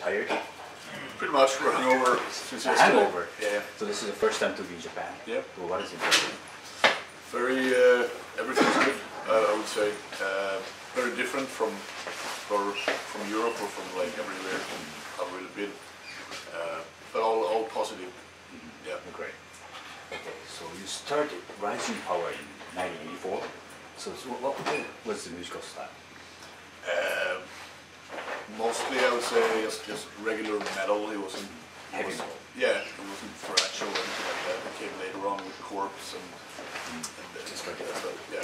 tired? Pretty much running over since yesterday. Hangover? Yeah. So this is the first time to be in Japan? Yeah. Well, what is it? Very, everything's good, I would say. Very different from Europe or from like everywhere I've really been. But all positive. Yeah. Great. Okay, so you started Rising Power in 1984. So what was the musical style? Mostly, I would say, just regular metal. It wasn't Heavy metal. Yeah, it wasn't thrash or anything like that. It came later on with Corpse and just like that. But, yeah.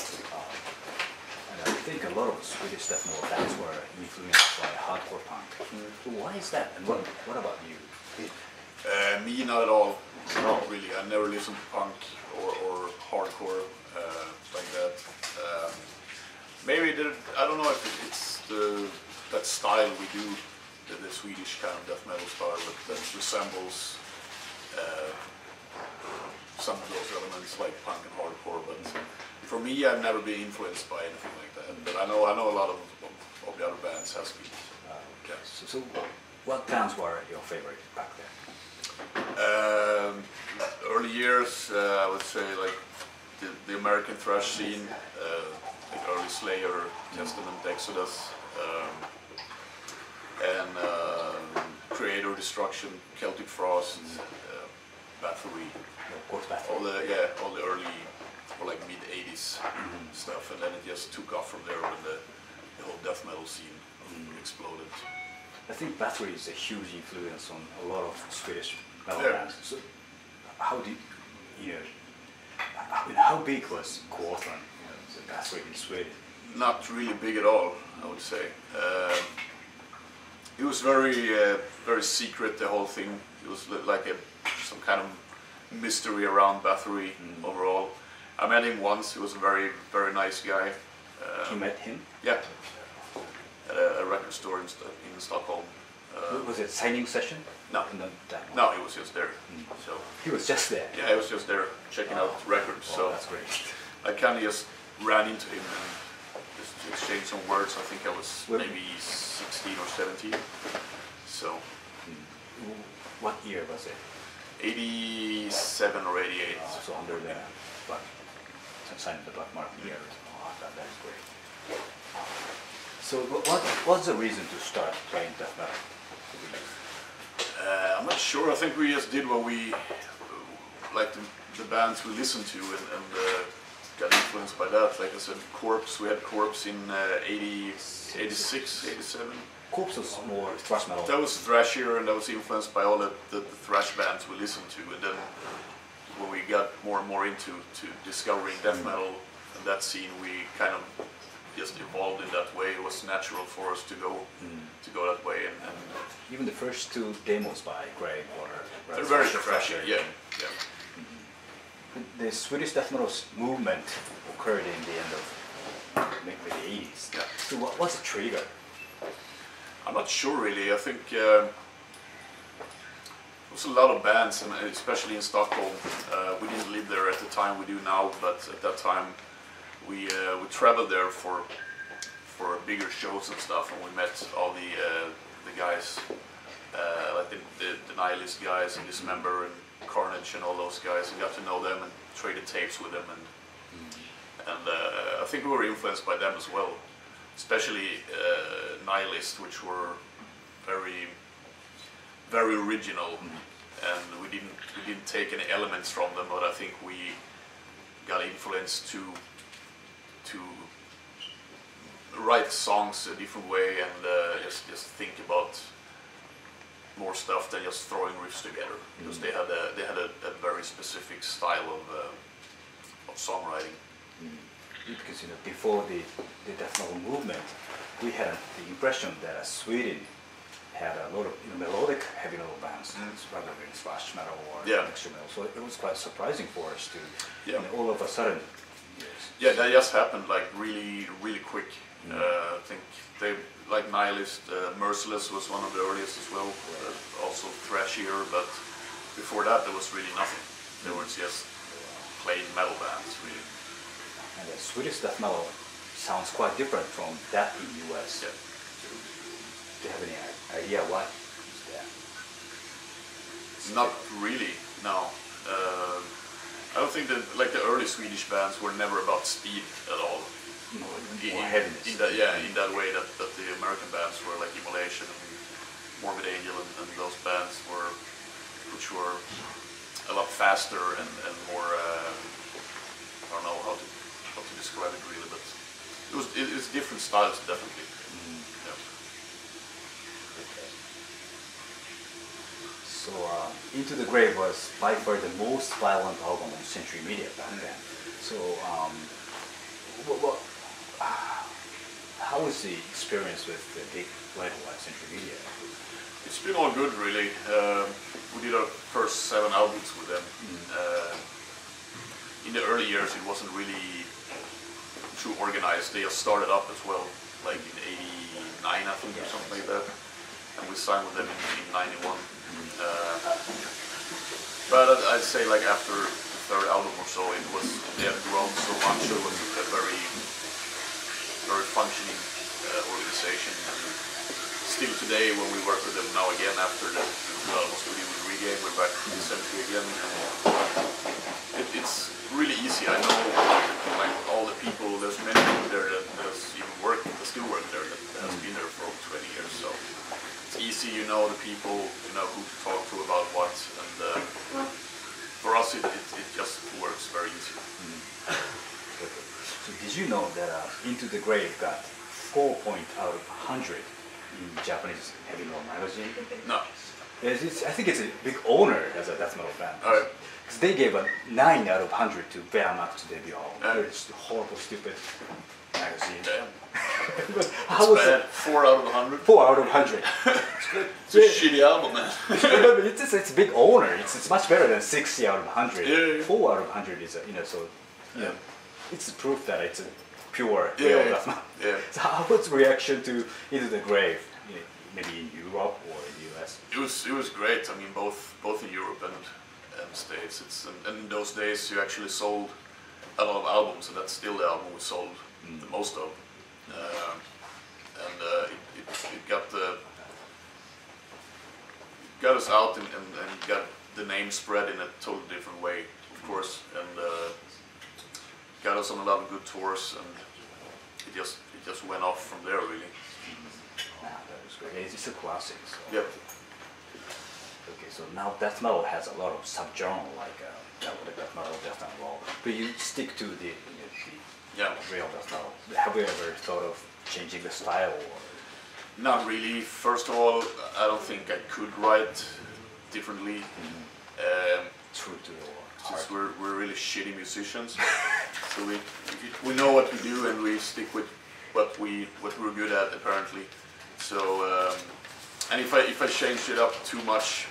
And I think a lot of Swedish death metal bands were influenced by hardcore punk. So why is that? And what about you? Me, not at all. No. Really, I never listened to punk or hardcore like that. Maybe I don't know if it's that style we do, the Swedish kind of death metal style that resembles some of those elements like punk and hardcore. But for me, I've never been influenced by anything like that. But I know a lot of the other bands has been. Okay. So what bands were your favorite back then? Early years, I would say like the American thrash scene, like early Slayer, Testament, Exodus, and Creator, Destruction, Celtic Frost, Bathory, Of course, all the early or like mid '80s stuff, and then it just took off from there when the whole death metal scene exploded. I think Bathory is a huge influence on a lot of Swedish metal bands. So how big was Quorthon, the Bathory in Sweden? Not really big at all, I would say. It was very secret, the whole thing. It was like some kind of mystery around Bathory overall. I met him once. He was a very nice guy. You met him? Yeah, at a record store in Stockholm. Was it a signing session? No, no, he was just there. So he was just there? Yeah, he was just there checking out records. So that's great. I kind of just ran into him and just exchanged some words. I think I was maybe 16 or 17. So. What year was it? 87 or 88. So under the sign of the black market year. Oh, that's great. So what's the reason to start playing death metal? I'm not sure. I think we just did what we like the bands we listened to and got influenced by that. Like I said, Corpse. We had Corpse in 86, 87. Corpse was more thrash metal. That was thrashier, and that was influenced by all the thrash bands we listened to. And then when we got more and more into discovering death metal and that scene, we kind of just evolved in that way. It was natural for us to go that way. And even the first two demos by Greg were very thrashy. Yeah. The Swedish death metal movement occurred in the end of maybe the 80s. Yeah. So what's the trigger? I'm not sure really. I think there was a lot of bands, and especially in Stockholm. We didn't live there at the time we do now, but at that time we traveled there for bigger shows and stuff, and we met all the guys, like the Nihilist guys and Dismember and Carnage and all those guys, and got to know them and traded tapes with them, and I think we were influenced by them as well. Especially Nihilist, which were very original, and we didn't take any elements from them, but I think we got influenced to write songs a different way and just think about more stuff than just throwing riffs together, because they had a very specific style of songwriting. Because before the death metal movement, we had the impression that Sweden had a lot of melodic heavy metal bands rather than thrash metal or extra metal. So it was quite surprising for us to, all of a sudden. Yeah, that just happened like really quick. I think they like Nihilist, Merciless was one of the earliest as well. Also thrashier, but before that there was really nothing. There was just plain metal bands, really. And the Swedish death metal sounds quite different from that in the US. Yeah. Do you have any idea why? Not really, no. I don't think that like the early Swedish bands were never about speed at all. Heaviness. In that way that the American bands were like Immolation and Morbid Angel and those bands were, which were a lot faster and more. I don't know how to describe it really, but it's different styles definitely. Yeah. Okay. So Into the Grave was by far the most violent album on Century Media back then. So how was the experience with the big label like Century Media? It's been all good really. We did our first 7 albums with them. In the early years it wasn't really too organized. They just started up as well, like in '89 I think or something like that. And we signed with them in '91. But I'd say like after the 3rd album or so, they had grown so much. It was a very functioning organization. And still today, when we work with them now again after the 2 albums we did with Regain, we're back to the Century again. It's really easy. I know like all the people. There's many people there that still work there that has been there for over 20 years. So. It's easy, you know the people, you know who to talk to about what, and for us it just works very easy. Okay. So did you know that Into the Grave got 4 points out of 100 in Japanese heavy metal magazine? No. I think it's a big honor as a death metal band. Alright. Because they gave a 9 out of 100 to Behemoth's debut album. It's a horrible, stupid magazine. Damn. How was bad. it? 4 out of 100? 4 out of 100. It's a shitty album, man. It's a big honor. It's much better than 60 out of 100. Yeah. 4 out of 100 is it's proof that it's a pure real death metal. Yeah. So how was the reaction to Into the Grave? Maybe in Europe or in the US? It was great. I mean, both in Europe and States. And in those days you actually sold a lot of albums, and that's still the album we sold the most of. It got us out and got the name spread in a totally different way, of course, and got us on a lot of good tours, and it just went off from there really. That was great. It's a classic. So. Yep. Okay, so now death metal has a lot of subgenre like death metal, death metal, but you stick to the real death metal. Have you ever thought of changing the style? Or? Not really. First of all, I don't think I could write differently. True to your since heart. we're really shitty musicians, so we know what we do and we stick with what we're good at apparently. So and if I changed it up too much,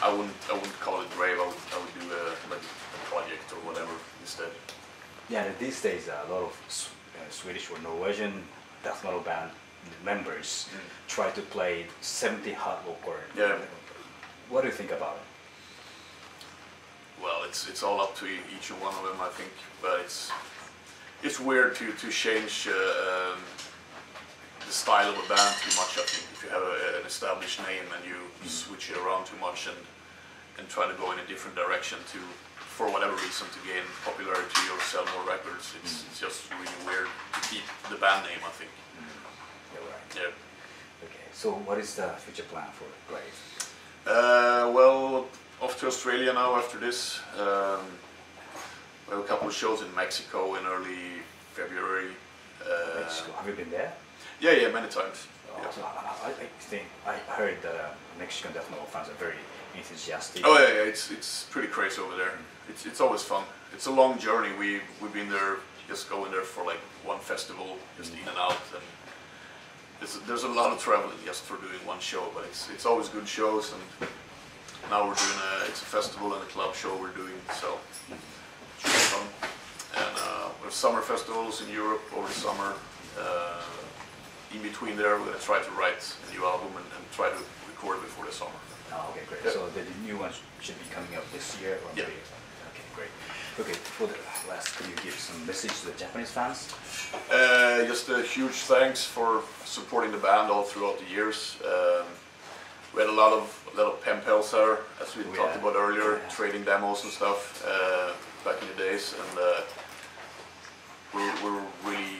I wouldn't call it Grave. I would do like a project or whatever instead. Yeah, these days a lot of Swedish or Norwegian death metal band members try to play 70 hard rock or. Yeah. What do you think about it? Well, it's all up to each and one of them, I think. But it's weird to change the style of a band too much. I think if you have an established name and you switch it around too much and try to go in a different direction for whatever reason to gain popularity or sell more records, it's just really weird to keep the band name, I think. You're right. Yeah. Okay, so what is the future plan for Grave? Well, off to Australia now after this. We have a couple of shows in Mexico in early February. Mexico. Have you been there? Yeah, many times. Yeah. So I heard that Mexican death metal fans are very enthusiastic. Oh yeah, it's pretty crazy over there. It's always fun. It's a long journey. We've been there, just going there for like one festival, just in and out, and there's a lot of traveling just for doing one show. But it's always good shows, and now we're doing it's a festival and a club show we're doing, so it should be fun. And we have summer festivals in Europe over the summer. In between there, we're going to try to write a new album and try to record before the summer. Oh, okay, great. Yeah. So the new one should be coming up this year, or maybe? Okay, great. Okay, for the last, could you give some message to the Japanese fans? Just a huge thanks for supporting the band all throughout the years. We had a lot of a lot of pen pals are, as we talked about earlier, trading demos and stuff back in the days, and we're really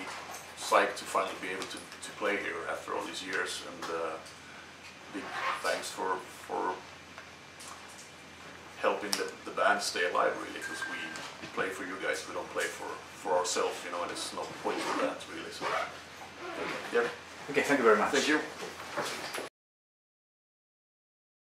psyched to finally be able to play here after all these years, and big thanks for helping the band stay alive, really, because we play for you guys, we don't play for ourselves, you know, and it's no point for that, really. So, yeah. Okay, thank you very much. Thank you.